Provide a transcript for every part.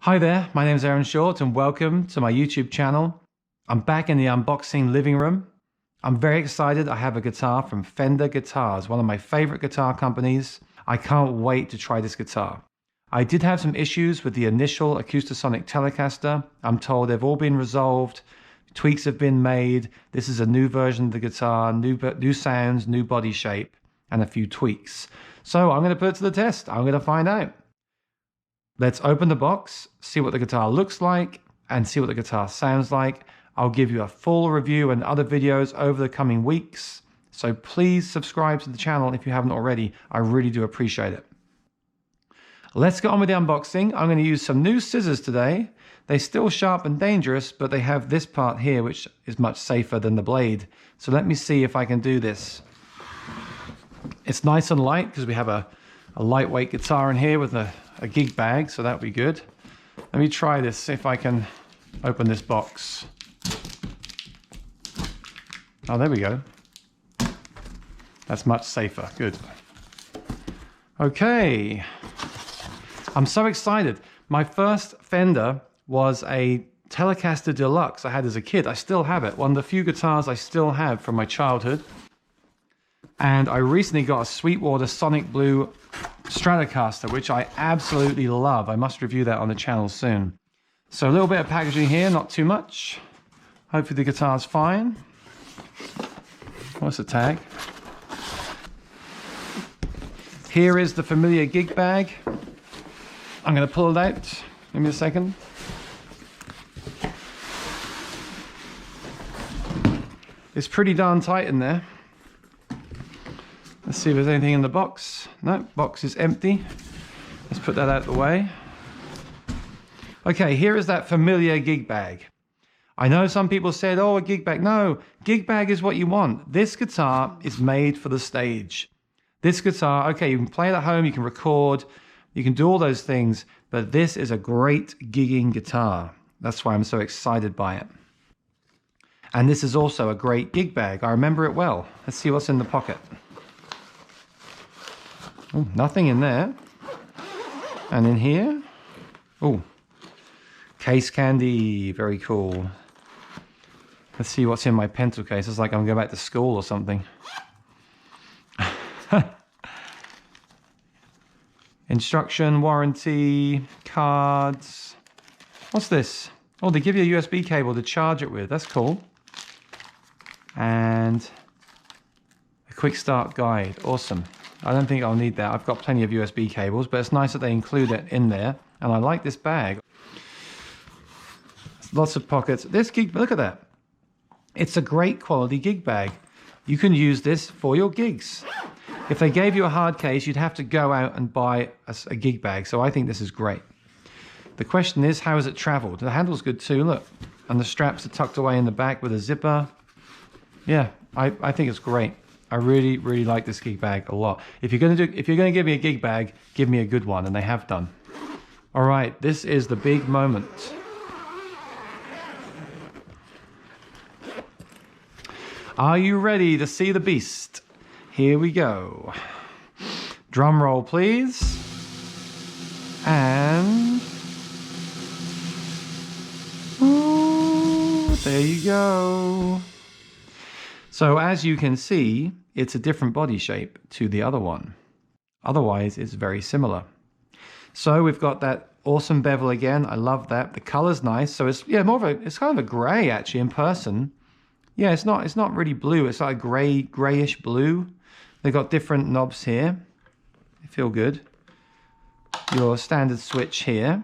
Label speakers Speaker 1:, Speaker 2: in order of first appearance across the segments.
Speaker 1: Hi there, my name is Aaron Short and welcome to my YouTube channel. I'm back in the unboxing living room. I'm very excited. I have a guitar from Fender Guitars, one of my favorite guitar companies. I can't wait to try this guitar. I did have some issues with the initial Acoustasonic Telecaster. I'm told they've all been resolved. Tweaks have been made. This is a new version of the guitar, new sounds, new body shape, and a few tweaks. So I'm going to put it to the test. I'm going to find out. Let's open the box, see what the guitar looks like, and see what the guitar sounds like. I'll give you a full review and other videos over the coming weeks. So please subscribe to the channel if you haven't already. I really do appreciate it. Let's get on with the unboxing. I'm going to use some new scissors today. They're still sharp and dangerous, but they have this part here, which is much safer than the blade. So let me see if I can do this. It's nice and light because we have a lightweight guitar in here with a gig bag, so that'll be good. Let me try this, see if I can open this box. Oh, there we go. That's much safer, good. Okay, I'm so excited. My first Fender was a Telecaster Deluxe I had as a kid. I still have it, one of the few guitars I still have from my childhood. And I recently got a Sweetwater Sonic Blue Stratocaster, which I absolutely love. I must review that on the channel soon. So a little bit of packaging here, not too much. Hopefully the guitar's fine. What's the tag? Here is the familiar gig bag. I'm going to pull it out. Give me a second. It's pretty darn tight in there. Let's see if there's anything in the box. No, box is empty. Let's put that out of the way. Okay, here is that familiar gig bag. I know some people said, oh, a gig bag. No, gig bag is what you want. This guitar is made for the stage. This guitar, okay, you can play it at home, you can record, you can do all those things, but this is a great gigging guitar. That's why I'm so excited by it. And this is also a great gig bag. I remember it well. Let's see what's in the pocket. Oh, nothing in there. And in here, oh, case candy, very cool. Let's see what's in my pencil case. It's like I'm going back to school or something. Instruction, warranty, cards. What's this? Oh, they give you a USB cable to charge it with. That's cool. And a quick start guide. Awesome. I don't think I'll need that. I've got plenty of USB cables, but it's nice that they include it in there. And I like this bag. Lots of pockets. This gig, look at that. It's a great quality gig bag. You can use this for your gigs. If they gave you a hard case, you'd have to go out and buy a gig bag. So I think this is great. The question is, how has it traveled? The handle's good too, look. And the straps are tucked away in the back with a zipper. Yeah, I think it's great. I really, really like this gig bag a lot. If you're gonna give me a gig bag, give me a good one, and they have done. All right, this is the big moment. Are you ready to see the beast? Here we go. Drum roll, please. And ooh, there you go. So as you can see, it's a different body shape to the other one. Otherwise, it's very similar. So we've got that awesome bevel again. I love that. The color's nice. So it's it's kind of a gray actually in person. Yeah, it's not really blue. It's like a grayish blue. They've got different knobs here. They feel good. Your standard switch here.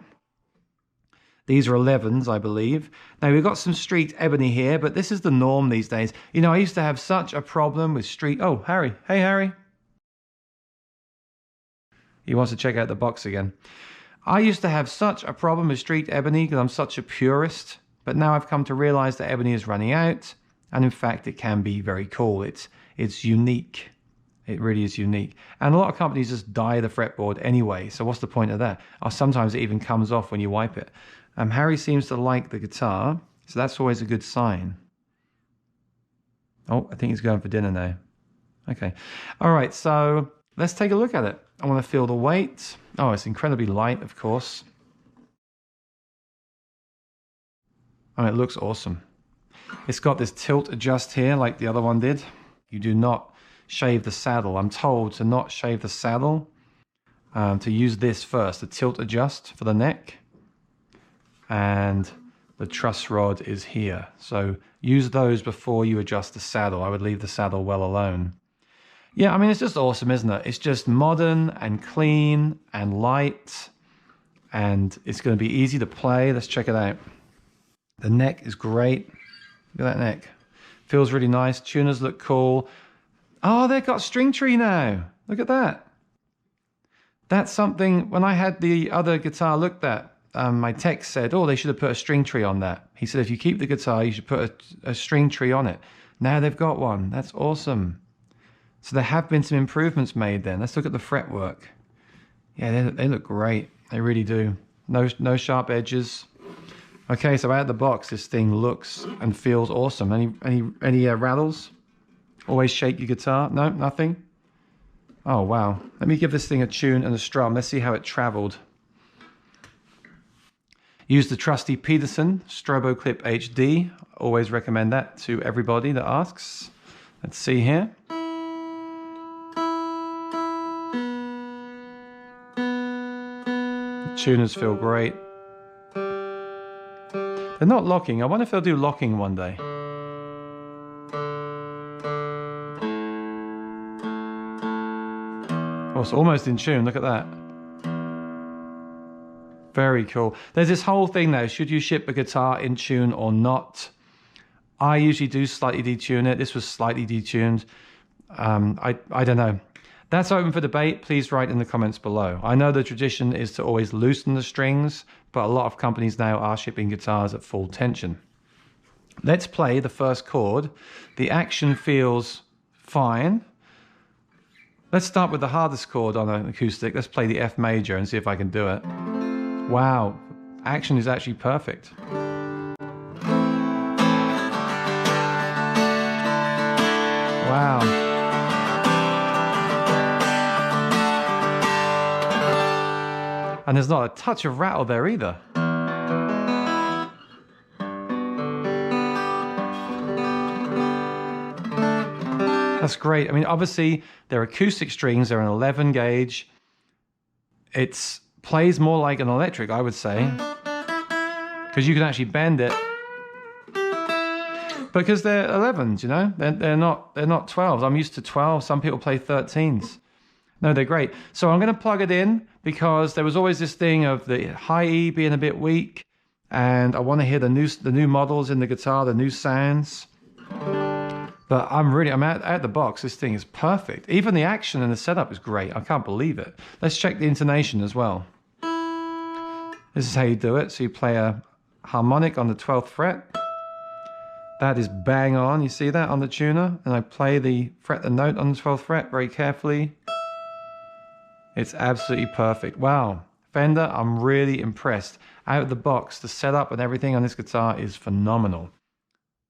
Speaker 1: These are 11s, I believe. Now, we've got some street ebony here, but this is the norm these days. You know, I used to have such a problem with street... Oh, Harry. Hey, Harry. He wants to check out the box again. I used to have such a problem with street ebony because I'm such a purist, but now I've come to realize that ebony is running out, and in fact, it can be very cool. It's unique. It really is unique. And a lot of companies just dye the fretboard anyway, so what's the point of that? Or sometimes it even comes off when you wipe it. Harry seems to like the guitar, so that's always a good sign. Oh, I think he's going for dinner now. Okay. All right, so let's take a look at it. I want to feel the weight. Oh, it's incredibly light, of course. I mean, it looks awesome. It's got this tilt adjust here like the other one did. You do not shave the saddle. I'm told to not shave the saddle, to use this first, the tilt adjust for the neck. And the truss rod is here. So use those before you adjust the saddle. I would leave the saddle well alone. Yeah, I mean, it's just awesome, isn't it? It's just modern and clean and light. And it's going to be easy to play. Let's check it out. The neck is great. Look at that neck. Feels really nice. Tuners look cool. Oh, they've got string tree now. Look at that. That's something, when I had the other guitar looked at, my tech said, oh, they should have put a string tree on that. He said, if you keep the guitar, you should put a string tree on it. Now they've got one. That's awesome. So there have been some improvements made then. Let's look at the fretwork. Yeah, they look great. They really do. No sharp edges. Okay, so out of the box, this thing looks and feels awesome. Any rattles? Always shake your guitar? No, nothing? Oh, wow. Let me give this thing a tune and a strum. Let's see how it traveled. Use the trusty Peterson Strobo Clip HD. Always recommend that to everybody that asks. Let's see here. The tuners feel great. They're not locking. I wonder if they'll do locking one day. Oh, it's almost in tune. Look at that. Very cool. There's this whole thing now. Should you ship a guitar in tune or not? I usually do slightly detune it. This was slightly detuned. I don't know. That's open for debate. Please write in the comments below. I know the tradition is to always loosen the strings, but a lot of companies now are shipping guitars at full tension. Let's play the first chord. The action feels fine. Let's start with the hardest chord on an acoustic. Let's play the F major and see if I can do it. Wow, action is actually perfect. Wow. And there's not a touch of rattle there either. That's great. I mean, obviously, they're acoustic strings. They're an 11 gauge. It plays more like an electric, I would say, because you can actually bend it. Because they're 11s, you know? They're not 12s. I'm used to 12. Some people play 13s. No, they're great. So I'm going to plug it in because there was always this thing of the high E being a bit weak, and I want to hear the new models in the guitar, the new sounds. But I'm out the box. This thing is perfect. Even the action and the setup is great. I can't believe it. Let's check the intonation as well. This is how you do it. So you play a harmonic on the 12th fret. That is bang on. You see that on the tuner? And I play the note on the 12th fret very carefully. It's absolutely perfect. Wow. Fender, I'm really impressed. Out of the box, the setup and everything on this guitar is phenomenal.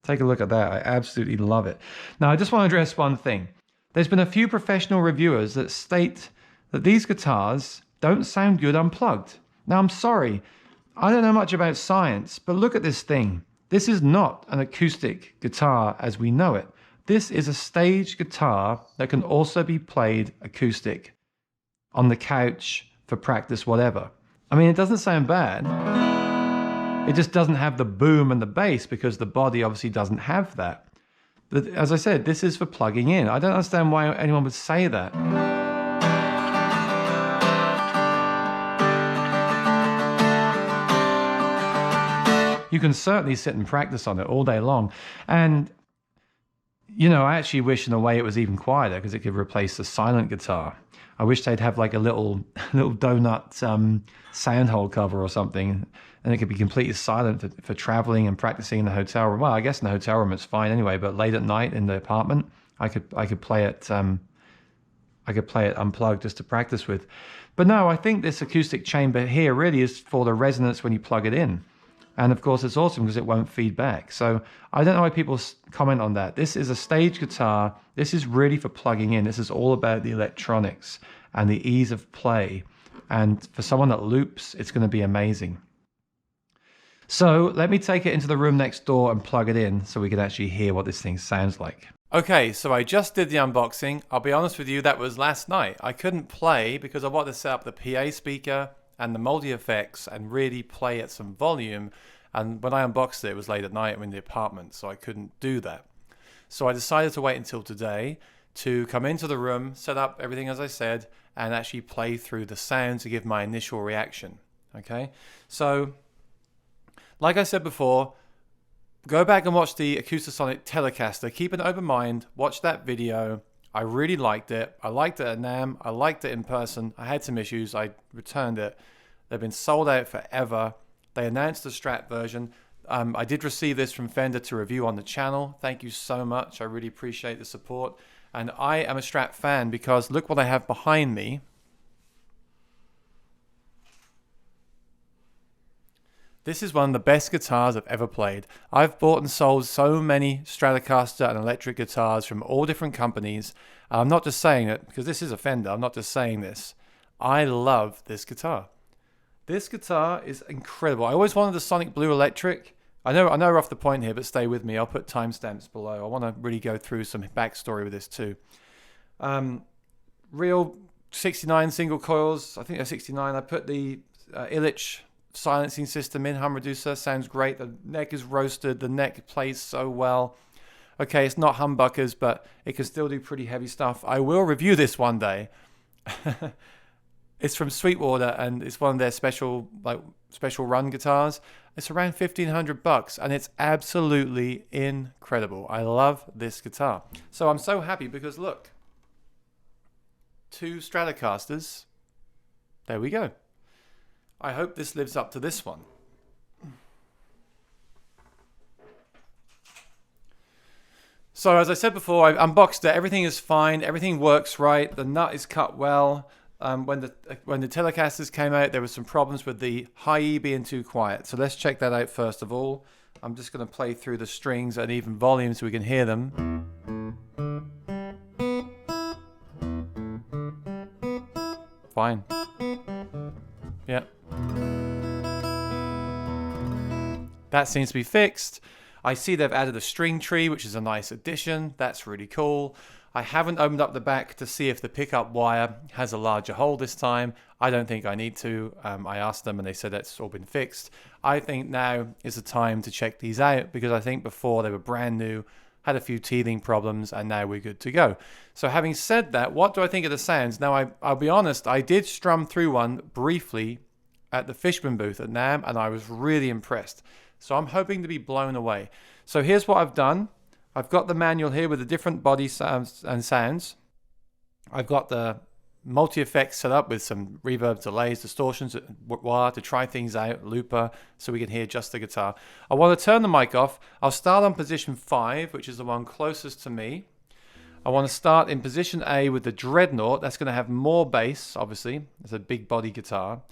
Speaker 1: Take a look at that. I absolutely love it. Now, I just want to address one thing. There's been a few professional reviewers that state that these guitars don't sound good unplugged. Now, I'm sorry. I don't know much about science, but look at this thing. This is not an acoustic guitar as we know it. This is a stage guitar that can also be played acoustic on the couch for practice, whatever. I mean, it doesn't sound bad. It just doesn't have the boom and the bass because the body obviously doesn't have that. But as I said, this is for plugging in. I don't understand why anyone would say that. You can certainly sit and practice on it all day long. And, you know, I actually wish in a way it was even quieter because it could replace the silent guitar. I wish they'd have like a little donut sound hole cover or something, and it could be completely silent for traveling and practicing in the hotel room. Well, I guess in the hotel room it's fine anyway, but late at night in the apartment, I could play it. I could play it unplugged just to practice with. But no, I think this acoustic chamber here really is for the resonance when you plug it in. And of course, it's awesome because it won't feed back. So I don't know why people comment on that. This is a stage guitar. This is really for plugging in. This is all about the electronics and the ease of play. And for someone that loops, it's going to be amazing. So let me take it into the room next door and plug it in so we can actually hear what this thing sounds like. Okay, so I just did the unboxing. I'll be honest with you, that was last night. I couldn't play because I wanted to set up the PA speaker and the multi-effects and really play at some volume. And when I unboxed it, it was late at night. I'm in the apartment, so I couldn't do that. So I decided to wait until today to come into the room, set up everything as I said, and actually play through the sound to give my initial reaction. Okay, so like I said before, go back and watch the Acoustasonic Telecaster. Keep an open mind. Watch that video. I really liked it. I liked it at NAMM. I liked it in person. I had some issues. I returned it. They've been sold out forever. They announced the Strat version. I did receive this from Fender to review on the channel. Thank you so much. I really appreciate the support. And I am a Strat fan because look what I have behind me. This is one of the best guitars I've ever played. I've bought and sold so many Stratocaster and electric guitars from all different companies. I'm not just saying it because this is a Fender. I'm not just saying this. I love this guitar. This guitar is incredible. I always wanted the Sonic Blue Electric. I know we're off the point here, but stay with me. I'll put timestamps below. I want to really go through some backstory with this too. Real 69 single coils. I think they're 69. I put the Illich silencing system in, hum reducer, sounds great. The neck is roasted, the neck plays so well. Okay, it's not humbuckers, but it can still do pretty heavy stuff. I will review this one day. It's from Sweetwater and it's one of their special run guitars. It's around $1,500 and it's absolutely incredible. I love this guitar. So I'm so happy because look, 2 Stratocasters. There we go. I hope this lives up to this one. So as I said before, I unboxed it. Everything is fine. Everything works right. The nut is cut well. When the Telecasters came out, there were some problems with the high E being too quiet. So let's check that out first of all. I'm just going to play through the strings at even volume so we can hear them. Fine. Yeah. That seems to be fixed. I see they've added a string tree, which is a nice addition. That's really cool. I haven't opened up the back to see if the pickup wire has a larger hole this time. I don't think I need to. I asked them and they said that's all been fixed. I think now is the time to check these out because I think before they were brand new, had a few teething problems, and now we're good to go. So having said that, what do I think of the sounds? Now, I'll be honest, I did strum through one briefly at the Fishman booth at NAMM, and I was really impressed. So I'm hoping to be blown away. So here's what I've done. I've got the manual here with the different body sounds and sounds. I've got the multi-effects set up with some reverb, delays, distortions, wah to try things out, looper, so we can hear just the guitar. I want to turn the mic off. I'll start on position 5, which is the one closest to me. I want to start in position A with the Dreadnought. That's going to have more bass, obviously. It's a big body guitar.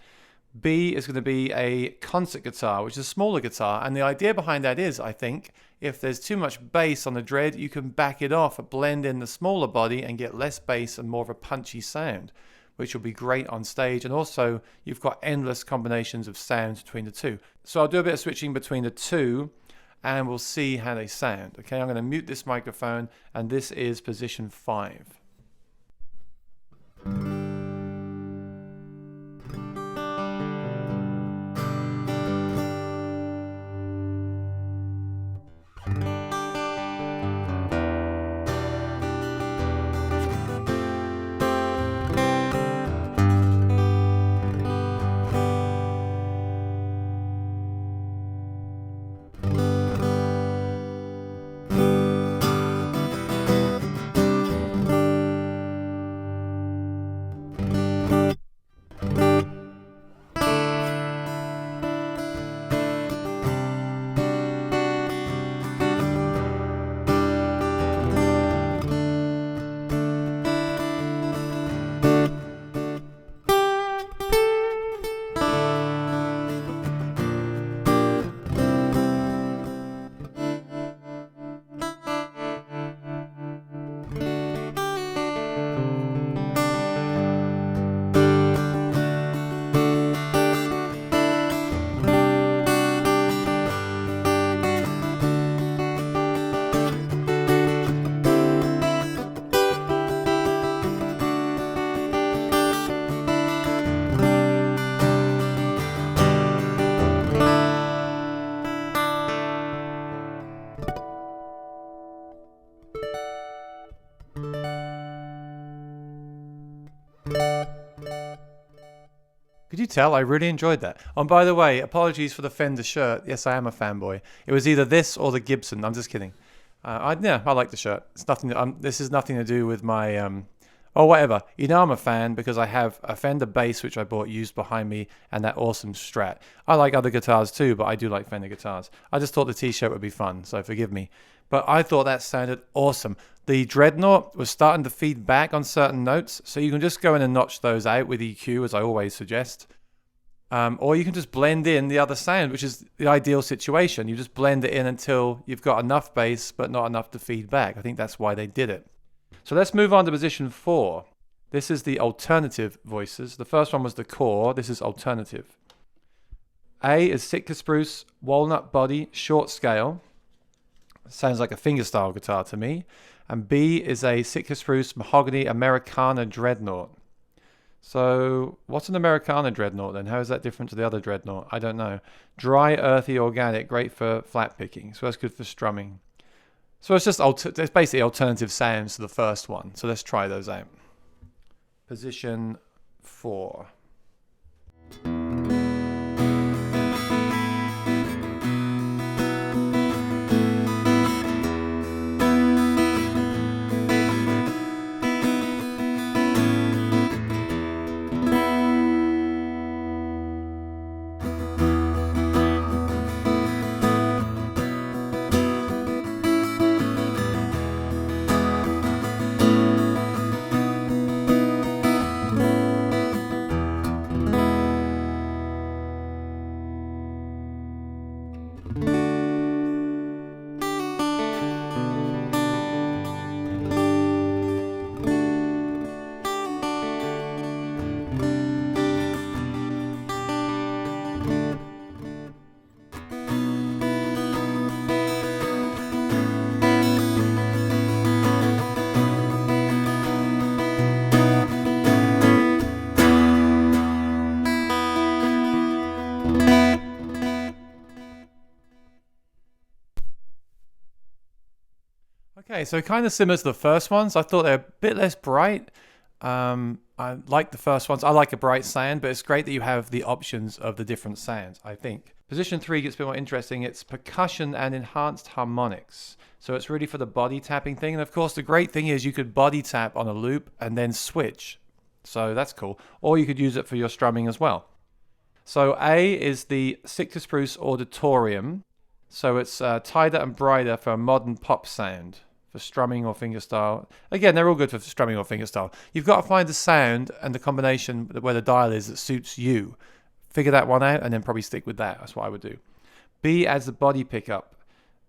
Speaker 1: B is going to be a concert guitar, which is a smaller guitar. And the idea behind that is, I think, if there's too much bass on the Dread, you can back it off, blend in the smaller body and get less bass and more of a punchy sound, which will be great on stage. And also, you've got endless combinations of sounds between the two. So I'll do a bit of switching between the two and we'll see how they sound. Okay, I'm going to mute this microphone and this is position 5. tell? I really enjoyed that. And by the way, apologies for the Fender shirt. Yes, I am a fanboy. It was either this or the Gibson. I'm just kidding. I like the shirt. It's nothing. This is nothing to do with my or whatever. You know, I'm a fan because I have a Fender bass which I bought used behind me, and that awesome Strat. I like other guitars too, but I do like Fender guitars. I just thought the T-shirt would be fun, so forgive me. But I thought that sounded awesome. The Dreadnought was starting to feed back on certain notes, so you can just go in and notch those out with EQ, as I always suggest. Or you can just blend in the other sound, which is the ideal situation. You just blend it in until you've got enough bass, but not enough to feed back. I think that's why they did it. So let's move on to position 4. This is the alternative voices. The first one was the core. This is alternative. A is Sitka Spruce, walnut body, short scale. Sounds like a fingerstyle guitar to me. And B is a Sitka Spruce Mahogany Americana Dreadnought. So what's an Americana Dreadnought then? How is that different to the other Dreadnought? I don't know. Dry, earthy, organic, great for flat picking. So that's good for strumming. So it's just it's basically alternative sounds to the first one. So let's try those out. Position 4. Okay, so kind of similar to the first ones. I thought they're a bit less bright. I like the first ones. I like a bright sound, but it's great that you have the options of the different sounds, I think. Position 3 gets a bit more interesting. It's percussion and enhanced harmonics. So it's really for the body tapping thing. And of course, the great thing is you could body tap on a loop and then switch. So that's cool. Or you could use it for your strumming as well. So A is the Sitka Spruce Auditorium. So it's tighter and brighter for a modern pop sound. For strumming or fingerstyle. Again, they're all good for strumming or fingerstyle. You've got to find the sound and the combination where the dial is that suits you. Figure that one out and then probably stick with that. That's what I would do. B adds the body pickup.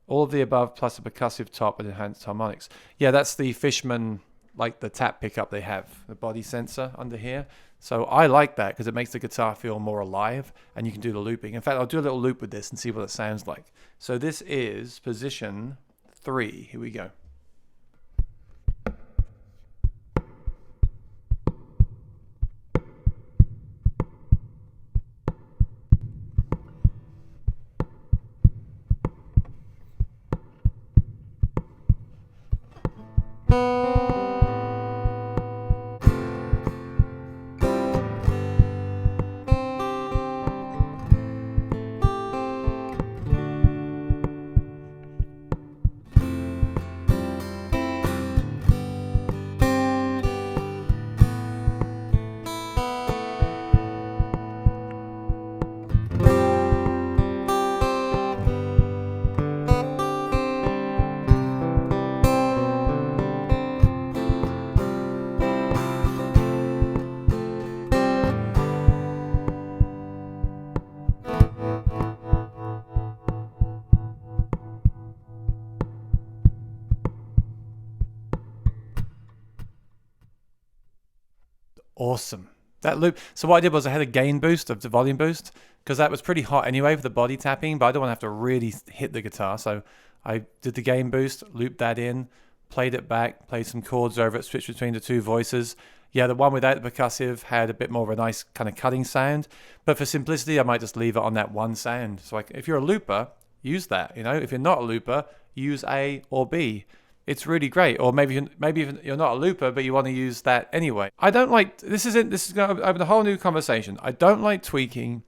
Speaker 1: All of the above plus a percussive top and enhanced harmonics. Yeah, that's the Fishman, like the tap pickup they have. The body sensor under here. So I like that because it makes the guitar feel more alive and you can do the looping. In fact, I'll do a little loop with this and see what it sounds like. So this is position 3. Here we go. Awesome. That loop. So what I did was I had a gain boost of the volume boost because that was pretty hot anyway for the body tapping, but I don't want to have to really hit the guitar. So I did the gain boost, looped that in, played it back, played some chords over it, switched between the two voices. Yeah, the one without the percussive had a bit more of a nice kind of cutting sound, but for simplicity, I might just leave it on that one sound. So if you're a looper, use that. You know, if you're not a looper, use A or B. it's really great. Or maybe you're not a looper, but you want to use that anyway. I don't like, this is going to open a whole new conversation. I don't like tweaking.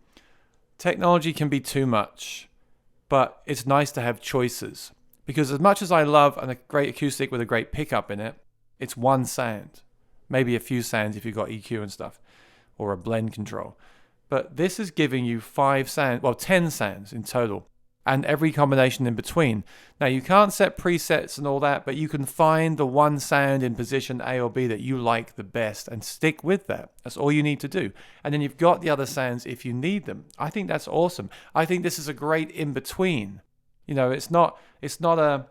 Speaker 1: Technology can be too much, but it's nice to have choices. Because as much as I love a great acoustic with a great pickup in it, it's one sound. Maybe a few sounds if you've got EQ and stuff, or a blend control. But this is giving you 5 sounds, well, 10 sounds in total, and every combination in between. Now, you can't set presets and all that, but you can find the one sound in position A or B that you like the best and stick with that. That's all you need to do. And then you've got the other sounds if you need them. I think that's awesome. I think this is a great in-between. You know, it's not a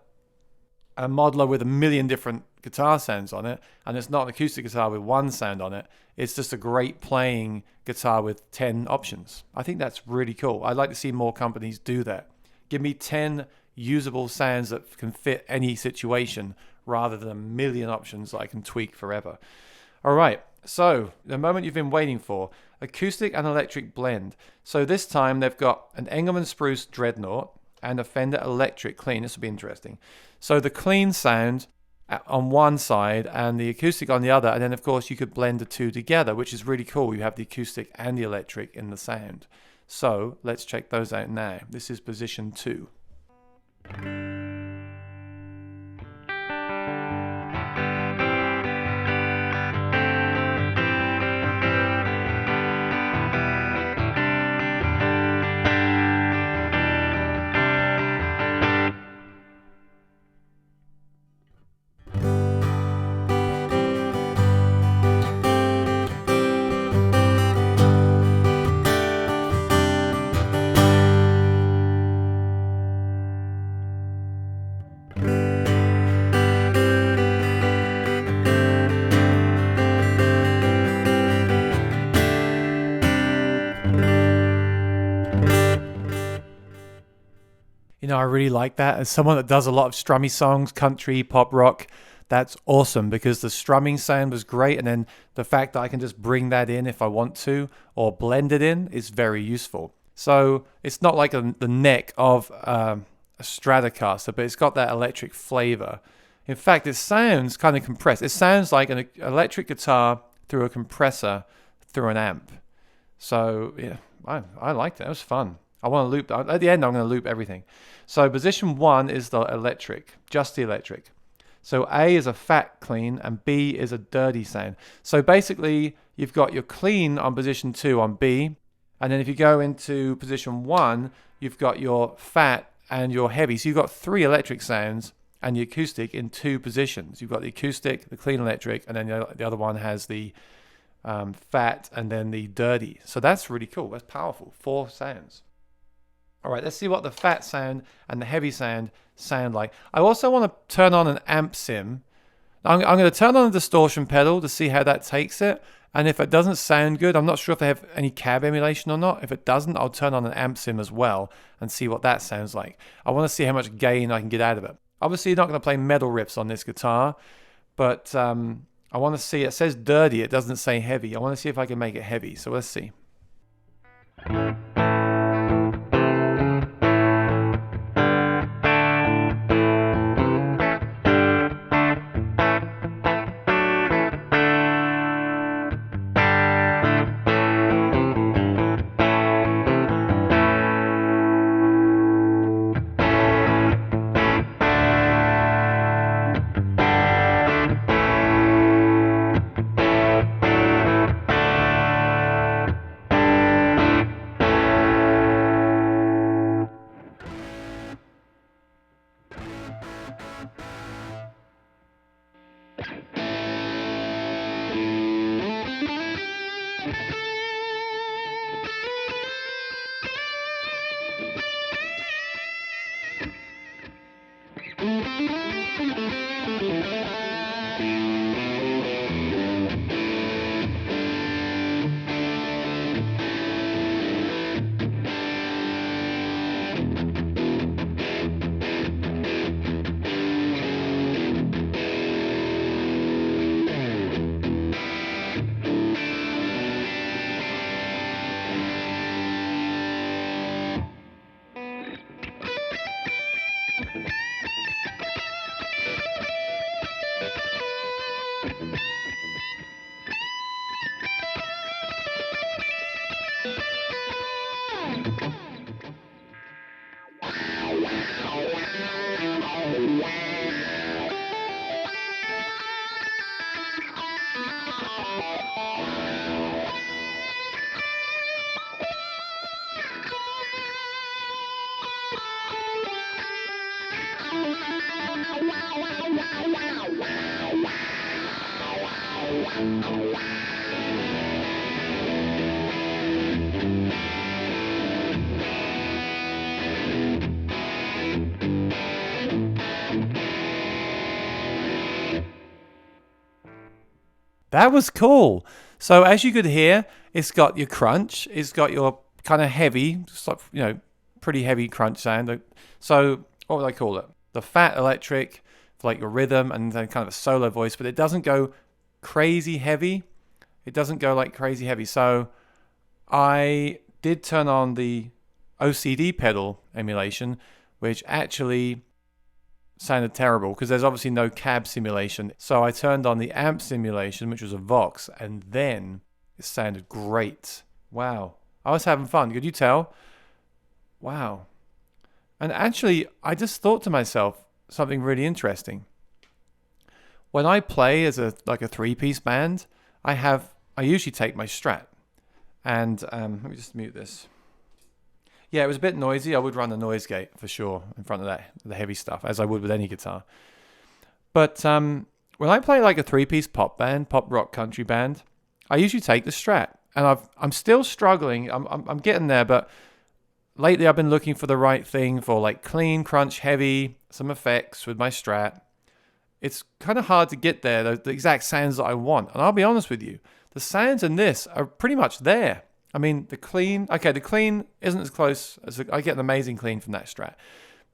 Speaker 1: modeler with a million different guitar sounds on it, and it's not an acoustic guitar with one sound on it. It's just a great playing guitar with 10 options. I think that's really cool. I'd like to see more companies do that. Give me 10 usable sounds that can fit any situation rather than a million options that I can tweak forever. All right, so the moment you've been waiting for, acoustic and electric blend. So this time they've got an Engelmann Spruce Dreadnought and a Fender Electric Clean. This will be interesting. So the clean sound on one side and the acoustic on the other, and then of course you could blend the two together, which is really cool. You have the acoustic and the electric in the sound. So let's check those out now. This is position 2. You know, I really like that. As someone that does a lot of strummy songs, country, pop, rock, that's awesome because the strumming sound was great. And then the fact that I can just bring that in if I want to or blend it in is very useful. So it's not like the neck of a Stratocaster, but it's got that electric flavor. In fact, it sounds kind of compressed. It sounds like an electric guitar through a compressor through an amp. So yeah, I liked it. It was fun. I want to loop, at the end I'm going to loop everything. So position 1 is the electric, just the electric. So A is a fat clean and B is a dirty sound. So basically you've got your clean on position 2 on B, and then if you go into position 1, you've got your fat and your heavy. So you've got 3 electric sounds and the acoustic in 2 positions. You've got the acoustic, the clean electric, and then the other one has the fat and then the dirty. So that's really cool. That's powerful. 4 sounds. All right, let's see what the fat sound and the heavy sound like. I also want to turn on an amp sim. I'm going to turn on the distortion pedal to see how that takes it. And if it doesn't sound good, I'm not sure if they have any cab emulation or not. If it doesn't, I'll turn on an amp sim as well and see what that sounds like. I want to see how much gain I can get out of it. Obviously, you're not going to play metal riffs on this guitar, but I want to see, it says dirty, it doesn't say heavy. I want to see if I can make it heavy, so let's see. That was cool. So as you could hear, it's got your crunch, it's got your kind of heavy, pretty heavy crunch sound. So what would I call it? The fat electric for like your rhythm and then kind of a solo voice, but it doesn't go crazy heavy. It doesn't go like crazy heavy. So I did turn on the OCD pedal emulation, which actually sounded terrible because there's obviously no cab simulation. So I turned on the amp simulation, which was a Vox, and then it sounded great. Wow. I was having fun. Could you tell? Wow. And actually, I just thought to myself something really interesting. When I play as a three-piece band, I usually take my Strat. And let me just mute this. Yeah, it was a bit noisy. I would run the noise gate for sure in front of the heavy stuff, as I would with any guitar. But when I play like a three-piece pop rock country band, I usually take the Strat. And I'm still struggling. I'm getting there, but lately I've been looking for the right thing for like clean, crunch, heavy, some effects with my Strat. It's kind of hard to get there, the exact sounds that I want. And I'll be honest with you, the sounds in this are pretty much there. I mean, the clean isn't as close as I get an amazing clean from that Strat.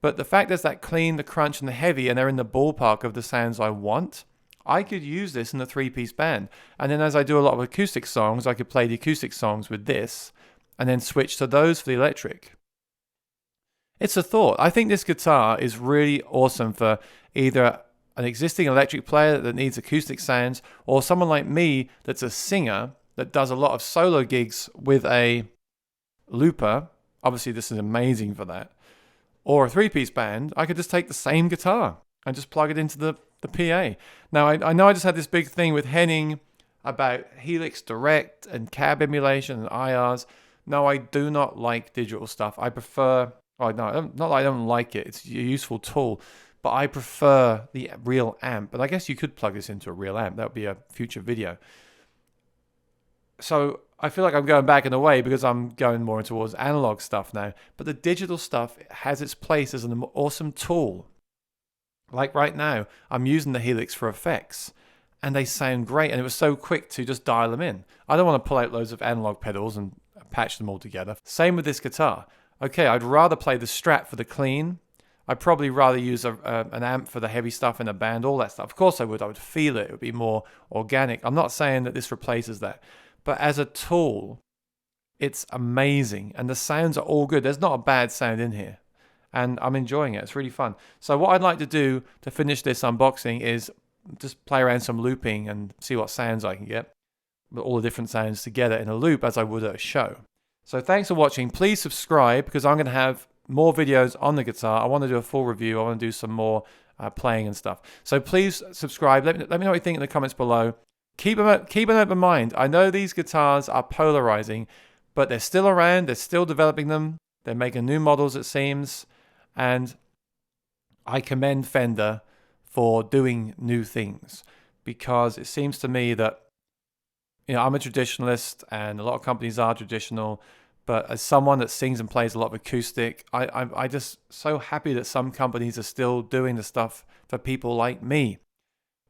Speaker 1: But the fact there's that clean, the crunch, and the heavy, and they're in the ballpark of the sounds I want, I could use this in a three-piece band. And then as I do a lot of acoustic songs, I could play the acoustic songs with this, and then switch to those for the electric. It's a thought. I think this guitar is really awesome for either an existing electric player that needs acoustic sounds, or someone like me that's a singer that does a lot of solo gigs with a looper. Obviously, this is amazing for that. Or a three-piece band, I could just take the same guitar and just plug it into the PA. Now, I know I just had this big thing with Henning about Helix Direct and cab emulation and IRs. No, I do not like digital stuff. I prefer, not that I don't like it. It's a useful tool. But I prefer the real amp. And I guess you could plug this into a real amp. That would be a future video. So I feel like I'm going back in a way because I'm going more towards analog stuff now. But the digital stuff has its place as an awesome tool. Like right now, I'm using the Helix for effects. And they sound great. And it was so quick to just dial them in. I don't want to pull out loads of analog pedals and patch them all together. Same with this guitar. Okay, I'd rather play the Strat for the clean. I'd probably rather use an amp for the heavy stuff in a band, all that stuff. Of course I would. I would feel it. It would be more organic. I'm not saying that this replaces that. But as a tool, it's amazing. And the sounds are all good. There's not a bad sound in here. And I'm enjoying it. It's really fun. So what I'd like to do to finish this unboxing is just play around some looping and see what sounds I can get. With all the different sounds together in a loop as I would at a show. So thanks for watching. Please subscribe because I'm going to have more videos on the guitar. I want to do a full review. I want to do some more playing and stuff. So please subscribe. Let me know what you think in the comments below. Keep an open mind. I know these guitars are polarizing, but they're still around. They're still developing them. They're making new models, it seems. And I commend Fender for doing new things because it seems to me that, I'm a traditionalist and a lot of companies are traditional. But as someone that sings and plays a lot of acoustic, I just so happy that some companies are still doing the stuff for people like me.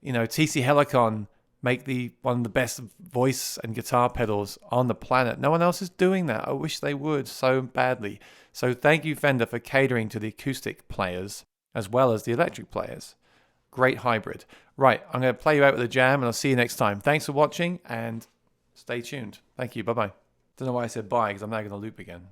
Speaker 1: TC Helicon make one of the best voice and guitar pedals on the planet. No one else is doing that. I wish they would so badly. So thank you, Fender, for catering to the acoustic players as well as the electric players. Great hybrid. Right, I'm going to play you out with a jam and I'll see you next time. Thanks for watching and stay tuned. Thank you. Bye-bye. Don't know why I said bye because I'm now going to loop again.